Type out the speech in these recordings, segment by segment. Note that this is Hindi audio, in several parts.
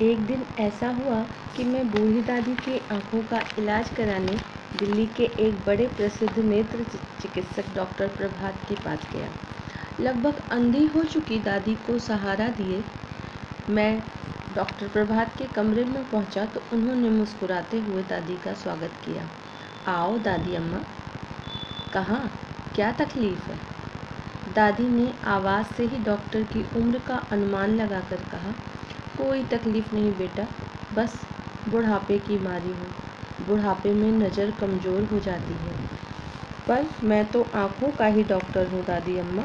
एक दिन ऐसा हुआ कि मैं बूढ़ी दादी की आंखों का इलाज कराने दिल्ली के एक बड़े प्रसिद्ध नेत्र चिकित्सक डॉक्टर प्रभात के पास गया। लगभग अंधी हो चुकी दादी को सहारा दिए मैं डॉक्टर प्रभात के कमरे में पहुंचा तो उन्होंने मुस्कुराते हुए दादी का स्वागत किया। आओ दादी अम्मा। कहाँ, क्या तकलीफ है? दादी ने आवाज़ से ही डॉक्टर की उम्र का अनुमान लगाकर कहा। कोई तकलीफ़ नहीं बेटा, बस बुढ़ापे की बीमारी हूँ। बुढ़ापे में नज़र कमज़ोर हो जाती है। पर मैं तो आँखों का ही डॉक्टर हूँ दादी अम्मा।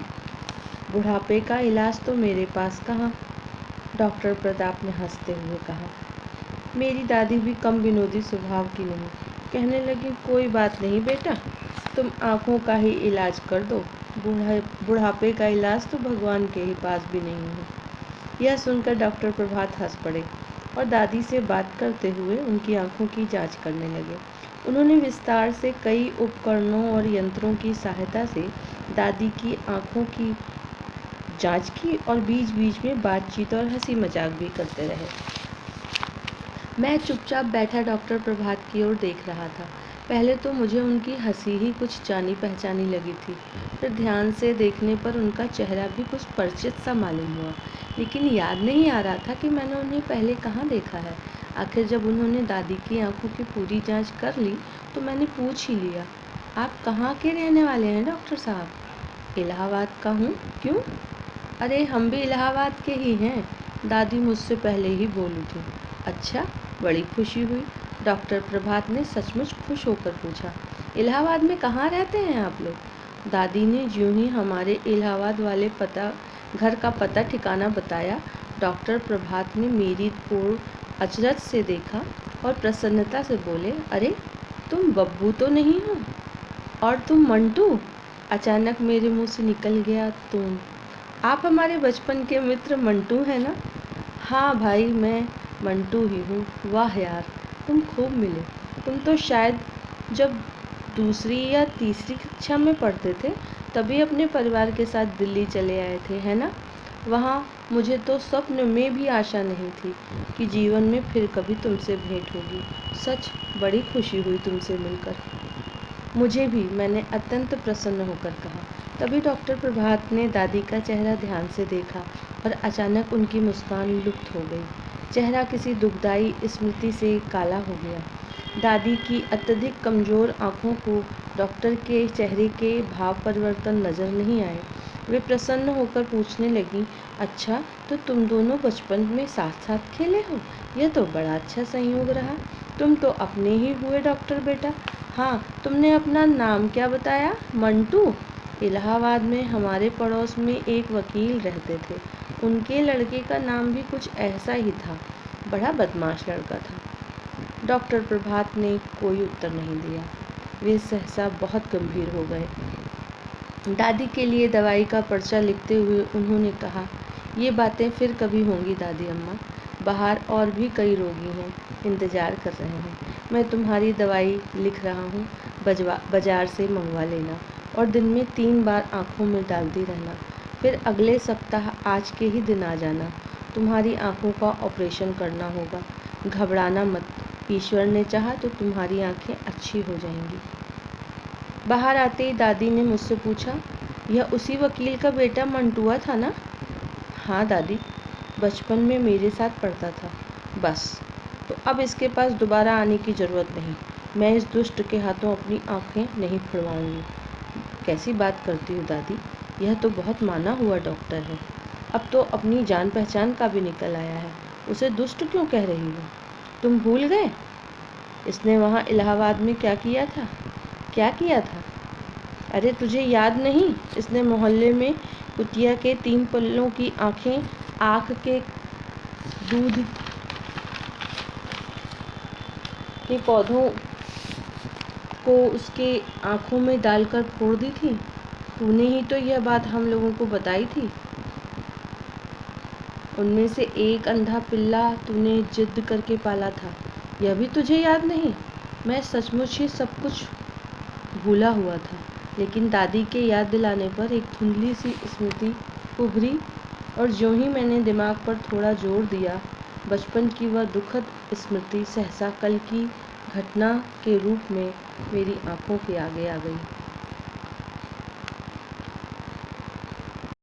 बुढ़ापे का इलाज तो मेरे पास कहाँ? डॉक्टर प्रताप ने हंसते हुए कहा। मेरी दादी भी कम विनोदी स्वभाव की नहीं। कहने लगी, कोई बात नहीं बेटा, तुम आँखों का ही इलाज कर दो। बुढ़ापे का इलाज तो भगवान के ही पास भी नहीं है। यह सुनकर डॉक्टर प्रभात हंस पड़े और दादी से बात करते हुए उनकी आंखों की जांच करने लगे। उन्होंने विस्तार से कई उपकरणों और यंत्रों की सहायता से दादी की आंखों की जांच की और बीच बीच में बातचीत और हंसी मजाक भी करते रहे। मैं चुपचाप बैठा डॉक्टर प्रभात की ओर देख रहा था। पहले तो मुझे उनकी हंसी ही कुछ जानी पहचानी लगी थी, फिर ध्यान से देखने पर उनका चेहरा भी कुछ परिचित सा मालूम हुआ, लेकिन याद नहीं आ रहा था कि मैंने उन्हें पहले कहाँ देखा है। आखिर जब उन्होंने दादी की आंखों की पूरी जांच कर ली तो मैंने पूछ ही लिया, आप कहाँ के रहने वाले हैं डॉक्टर साहब? इलाहाबाद का हूँ। क्यों? अरे हम भी इलाहाबाद के ही हैं, दादी मुझसे पहले ही बोल उठी। अच्छा, बड़ी खुशी हुई। डॉक्टर प्रभात ने सचमुच खुश होकर पूछा, इलाहाबाद में कहाँ रहते हैं आप लोग? दादी ने ज्यों ही हमारे इलाहाबाद वाले घर का पता ठिकाना बताया, डॉक्टर प्रभात ने मेरी ओर अचरज से देखा और प्रसन्नता से बोले, अरे तुम बब्बू तो नहीं हो? और तुम मंटू? अचानक मेरे मुंह से निकल गया, तुम? आप हमारे बचपन के मित्र मंटू हैं ना? हाँ भाई, मैं मंटू ही हूँ। वाह यार, तुम खूब मिले। तुम तो शायद जब दूसरी या तीसरी कक्षा में पढ़ते थे तभी अपने परिवार के साथ दिल्ली चले आए थे, है ना? वहाँ मुझे तो स्वप्न में भी आशा नहीं थी कि जीवन में फिर कभी तुमसे भेंट होगी। सच बड़ी खुशी हुई तुमसे मिलकर। मुझे भी, मैंने अत्यंत प्रसन्न होकर कहा। तभी डॉक्टर प्रभात ने दादी का चेहरा ध्यान से देखा और अचानक उनकी मुस्कान लुप्त हो गई। चेहरा किसी दुखदाई स्मृति से काला हो गया। दादी की अत्यधिक कमज़ोर आँखों को डॉक्टर के चेहरे के भाव परिवर्तन नज़र नहीं आए। वे प्रसन्न होकर पूछने लगी, अच्छा तो तुम दोनों बचपन में साथ साथ खेले हो? यह तो बड़ा अच्छा संयोग रहा। तुम तो अपने ही हुए डॉक्टर बेटा। हाँ, तुमने अपना नाम क्या बताया? मंटू। इलाहाबाद में हमारे पड़ोस में एक वकील रहते थे, उनके लड़के का नाम भी कुछ ऐसा ही था। बड़ा बदमाश लड़का था। डॉक्टर प्रभात ने कोई उत्तर नहीं दिया। वे सहसा बहुत गंभीर हो गए। दादी के लिए दवाई का पर्चा लिखते हुए उन्होंने कहा, ये बातें फिर कभी होंगी दादी अम्मा। बाहर और भी कई रोगी हैं, इंतज़ार कर रहे हैं। मैं तुम्हारी दवाई लिख रहा हूँ, बाजार से मंगवा लेना और दिन में 3 बार आँखों में डालती रहना। फिर अगले सप्ताह आज के ही दिन आ जाना। तुम्हारी आँखों का ऑपरेशन करना होगा। घबराना मत, ईश्वर ने चाहा तो तुम्हारी आँखें अच्छी हो जाएंगी। बाहर आते ही दादी ने मुझसे पूछा, यह उसी वकील का बेटा मंटुआ था ना? हाँ दादी, बचपन में मेरे साथ पढ़ता था। बस, तो अब इसके पास दोबारा आने की ज़रूरत नहीं। मैं इस दुष्ट के हाथों अपनी आँखें नहीं फुड़वाऊंगी। कैसी बात करती हो दादी, यह तो बहुत माना हुआ डॉक्टर है। अब तो अपनी जान पहचान का भी निकल आया है, उसे दुष्ट क्यों कह रही हो? तुम भूल गए इसने वहाँ इलाहाबाद में क्या किया था? क्या किया था? अरे तुझे याद नहीं? इसने मोहल्ले में कुतिया के 3 पल्लों की आँख के दूध के पौधों को उसके आँखों में डालकर फोड़ दी थी। तूने ही तो यह बात हम लोगों को बताई थी। उनमें से एक अंधा पिल्ला तूने जिद करके पाला था, यह भी तुझे याद नहीं? मैं सचमुच ही सब कुछ भूला हुआ था, लेकिन दादी के याद दिलाने पर एक धुंधली सी स्मृति उभरी और ज्यों ही मैंने दिमाग पर थोड़ा जोर दिया बचपन की वह दुखद स्मृति सहसा कल की घटना के रूप में मेरी आंखों के आगे आ गई।